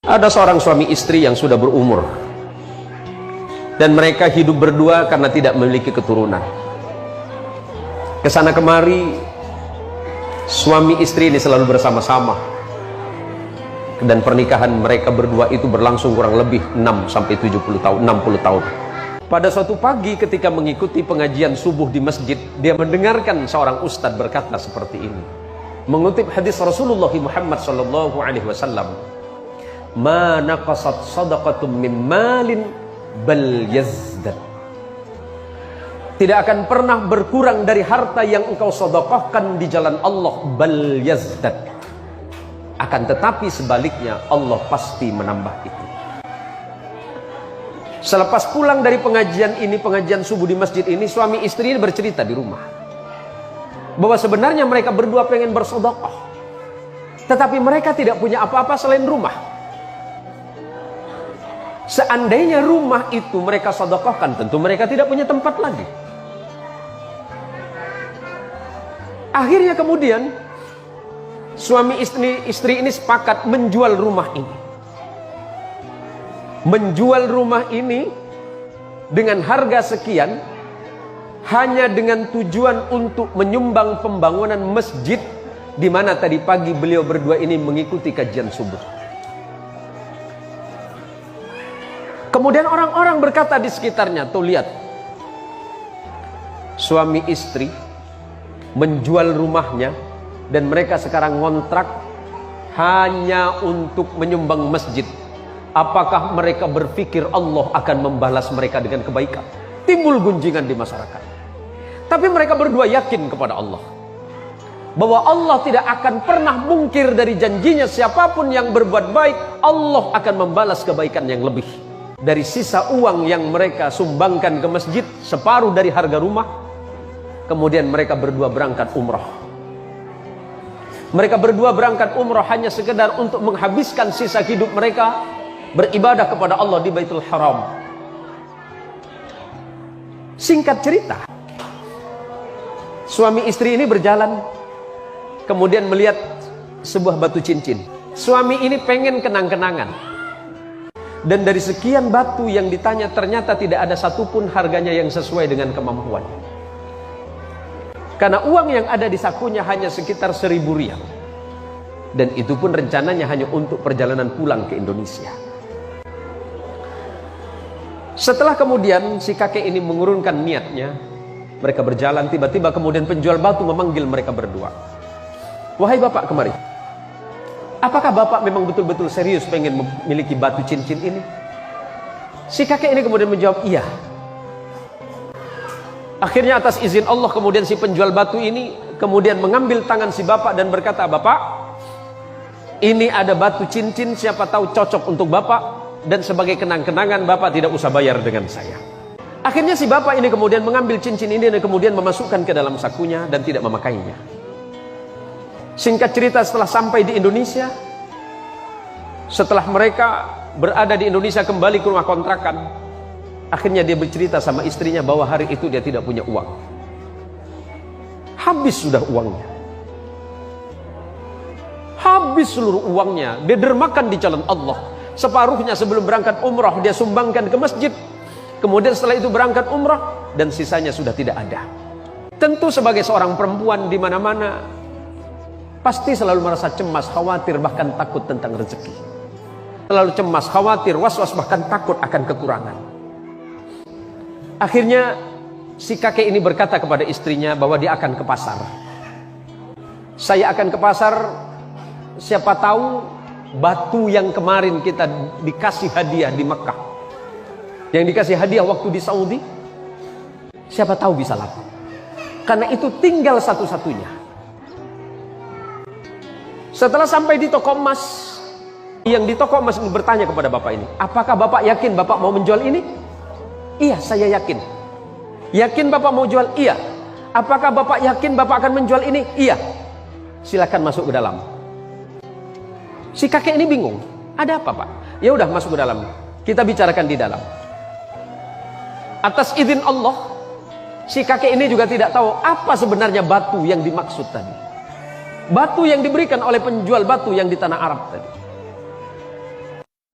Ada seorang suami istri yang sudah berumur dan mereka hidup berdua karena tidak memiliki keturunan. Kesana kemari suami istri ini selalu bersama-sama, dan pernikahan mereka berdua itu berlangsung kurang lebih 6-70 tahun, 60 tahun. Pada suatu pagi ketika mengikuti pengajian subuh di masjid, dia mendengarkan seorang ustadz berkata seperti ini, mengutip hadis Rasulullah Muhammad SAW, "Ma naqasat sadaqatum min malin bal yazdad." Tidak akan pernah berkurang dari harta yang engkau sedekahkan di jalan Allah, bal yazdad. Akan tetapi sebaliknya Allah pasti menambah itu. Selepas pulang dari pengajian ini, pengajian subuh di masjid ini, suami istri ini bercerita di rumah bahwa sebenarnya mereka berdua pengen bersedekah, tetapi mereka tidak punya apa-apa selain rumah. Seandainya rumah itu mereka sedekahkan, tentu mereka tidak punya tempat lagi. Akhirnya kemudian suami istri ini sepakat menjual rumah ini. Menjual rumah ini dengan harga sekian, hanya dengan tujuan untuk menyumbang pembangunan masjid di mana tadi pagi beliau berdua ini mengikuti kajian subuh. Kemudian orang-orang berkata di sekitarnya, tuh lihat, suami istri menjual rumahnya dan mereka sekarang ngontrak hanya untuk menyumbang masjid. Apakah mereka berpikir Allah akan membalas mereka dengan kebaikan? Timbul gunjingan di masyarakat. Tapi mereka berdua yakin kepada Allah bahwa Allah tidak akan pernah mungkir dari janjinya. Siapapun yang berbuat baik, Allah akan membalas kebaikan yang lebih. Dari sisa uang yang mereka sumbangkan ke masjid, separuh dari harga rumah, kemudian mereka berdua berangkat umrah. Mereka berdua berangkat umrah hanya sekedar untuk menghabiskan sisa hidup mereka beribadah kepada Allah di Baitul Haram. Singkat cerita, suami istri ini berjalan, kemudian melihat sebuah batu cincin. Suami ini pengen kenang-kenangan, dan dari sekian batu yang ditanya ternyata tidak ada satupun harganya yang sesuai dengan kemampuan. Karena uang yang ada di sakunya hanya sekitar 1.000 rial. Dan itu pun rencananya hanya untuk perjalanan pulang ke Indonesia. Setelah kemudian si kakek ini mengurungkan niatnya, mereka berjalan, tiba-tiba kemudian penjual batu memanggil mereka berdua. "Wahai bapak, kemari. Apakah bapak memang betul-betul serius pengen memiliki batu cincin ini?" Si kakek ini kemudian menjawab, "Iya." Akhirnya atas izin Allah kemudian si penjual batu ini kemudian mengambil tangan si bapak dan berkata, "Bapak, ini ada batu cincin, siapa tahu cocok untuk bapak, dan sebagai kenang-kenangan bapak tidak usah bayar dengan saya." Akhirnya si bapak ini kemudian mengambil cincin ini dan kemudian memasukkan ke dalam sakunya dan tidak memakainya. Singkat cerita, setelah sampai di Indonesia, setelah mereka berada di Indonesia kembali ke rumah kontrakan, akhirnya dia bercerita sama istrinya bahwa hari itu dia tidak punya uang. Habis sudah uangnya. Habis seluruh uangnya. Dia dermakan di jalan Allah. Separuhnya sebelum berangkat umrah dia sumbangkan ke masjid. Kemudian setelah itu berangkat umrah dan sisanya sudah tidak ada. Tentu sebagai seorang perempuan di mana-mana pasti selalu merasa cemas, khawatir, bahkan takut tentang rezeki. Selalu cemas, khawatir, was-was, bahkan takut akan kekurangan. Akhirnya si kakek ini berkata kepada istrinya bahwa dia akan ke pasar. "Saya akan ke pasar, siapa tahu batu yang kemarin kita dikasih hadiah di Mekah, yang dikasih hadiah waktu di Saudi, siapa tahu bisa laku. Karena itu tinggal satu-satunya." Setelah sampai di toko emas, yang di toko emas ini bertanya kepada bapak ini, "Apakah bapak yakin bapak mau menjual ini?" "Iya, saya yakin." "Yakin bapak mau jual?" "Iya." "Apakah bapak yakin bapak akan menjual ini?" "Iya." "Silakan masuk ke dalam." Si kakek ini bingung, "Ada apa, Pak?" "Ya udah, masuk ke dalam, kita bicarakan di dalam." Atas izin Allah, si kakek ini juga tidak tahu apa sebenarnya batu yang dimaksud tadi. Batu yang diberikan oleh penjual batu yang di tanah Arab tadi.